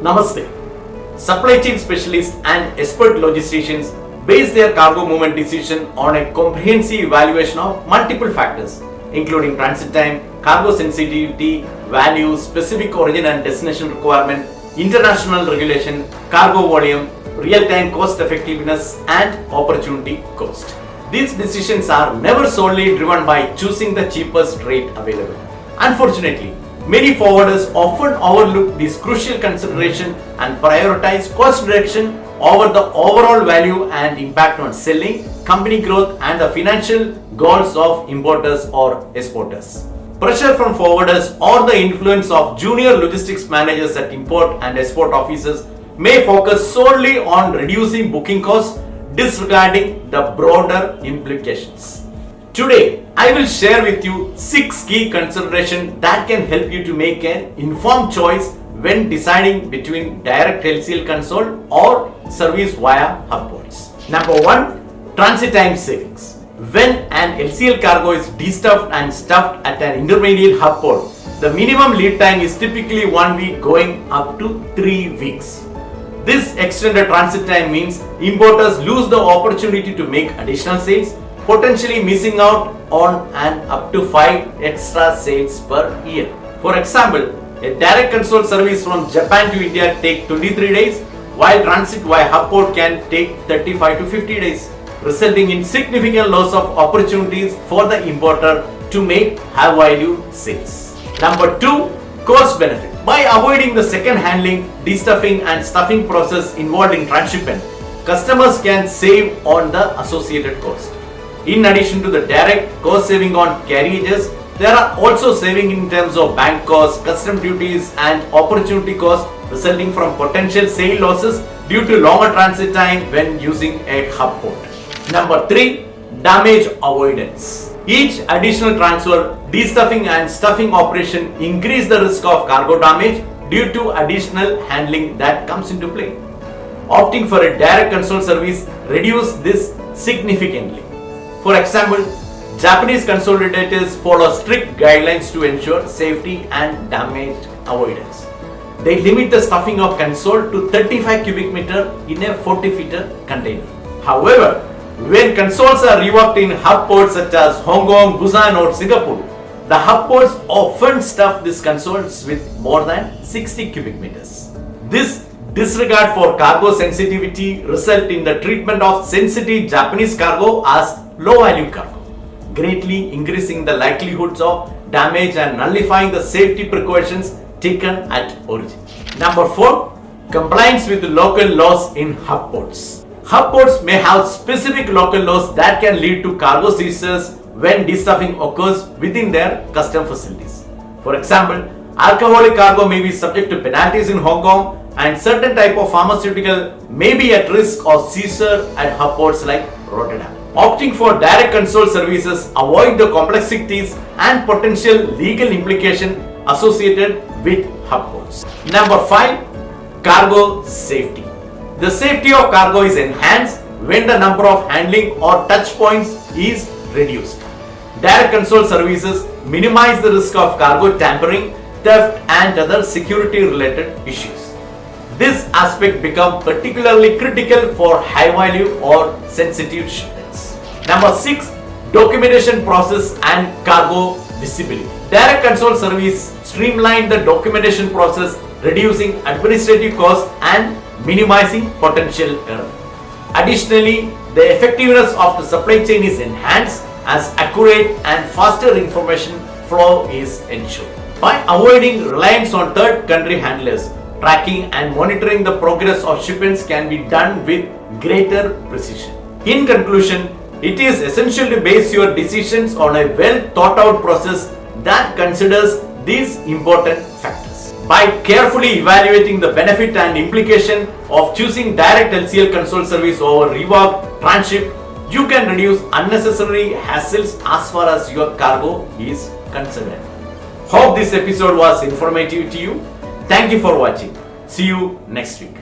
Namaste. Supply chain specialists and expert logisticians base their cargo movement decision on a comprehensive evaluation of multiple factors, including transit time, cargo sensitivity, value, specific origin and destination requirement, international regulation, cargo volume, real-time cost effectiveness, and opportunity cost. These decisions are never solely driven by choosing the cheapest rate available. Unfortunately, many forwarders often overlook this crucial consideration and prioritize cost reduction over the overall value and impact on selling, company growth, and the financial goals of importers or exporters. Pressure from forwarders or the influence of junior logistics managers at import and export offices may focus solely on reducing booking costs, disregarding the broader implications. Today, I will share with you 6 key considerations that can help you to make an informed choice when deciding between Direct LCL Console or service via hub ports. Number 1. Transit time savings. When an LCL cargo is destuffed and stuffed at an intermediate hub port, the minimum lead time is typically 1 week going up to 3 weeks. This extended transit time means importers lose the opportunity to make additional sales, potentially missing out on an up to 5 extra sales per year. For example, a direct console service from Japan to India take 23 days, while transit via hub port can take 35 to 50 days, resulting in significant loss of opportunities for the importer to make high value sales. Number 2. Cost benefit. By avoiding the second handling, destuffing and stuffing process involved in transshipment, customers can save on the associated cost. In addition to the direct cost saving on carriages, there are also saving in terms of bank costs, custom duties and opportunity costs resulting from potential sale losses due to longer transit time when using a hub port. Number 3. Damage avoidance. Each additional transfer, destuffing and stuffing operation increase the risk of cargo damage due to additional handling that comes into play. Opting for a direct console service reduce this significantly. For example, Japanese consolidators follow strict guidelines to ensure safety and damage avoidance. They limit the stuffing of console to 35 cubic meter in a 40-footer container. However, when consoles are reworked in hub ports such as Hong Kong, Busan or Singapore, the hub ports often stuff these consoles with more than 60 cubic meters. This disregard for cargo sensitivity results in the treatment of sensitive Japanese cargo as low value cargo, greatly increasing the likelihoods of damage and nullifying the safety precautions taken at origin. Number 4. Compliance with local laws in hub ports. Hub ports may have specific local laws that can lead to cargo seizures when destuffing occurs within their custom facilities. For example, alcoholic cargo may be subject to penalties in Hong Kong, and certain type of pharmaceutical may be at risk of seizure at hub ports like Rotterdam. Opting for direct console services avoid the complexities and potential legal implication associated with hub ports. Number 5. Cargo safety. The safety of cargo is enhanced when the number of handling or touch points is reduced. Direct console services minimize the risk of cargo tampering, theft and other security related issues. This aspect becomes particularly critical for high value or sensitive shipments. Number 6. Documentation process and cargo visibility. Direct console service streamline the documentation process, reducing administrative costs and minimizing potential error. Additionally, the effectiveness of the supply chain is enhanced as accurate and faster information flow is ensured. By avoiding reliance on third country handlers, tracking and monitoring the progress of shipments can be done with greater precision. In conclusion, it is essential to base your decisions on a well thought out process that considers these important factors. By carefully evaluating the benefit and implication of choosing Direct LCL Console Service over reworked transshipped, you can reduce unnecessary hassles as far as your cargo is concerned. Hope this episode was informative to you. Thank you for watching. See you next week.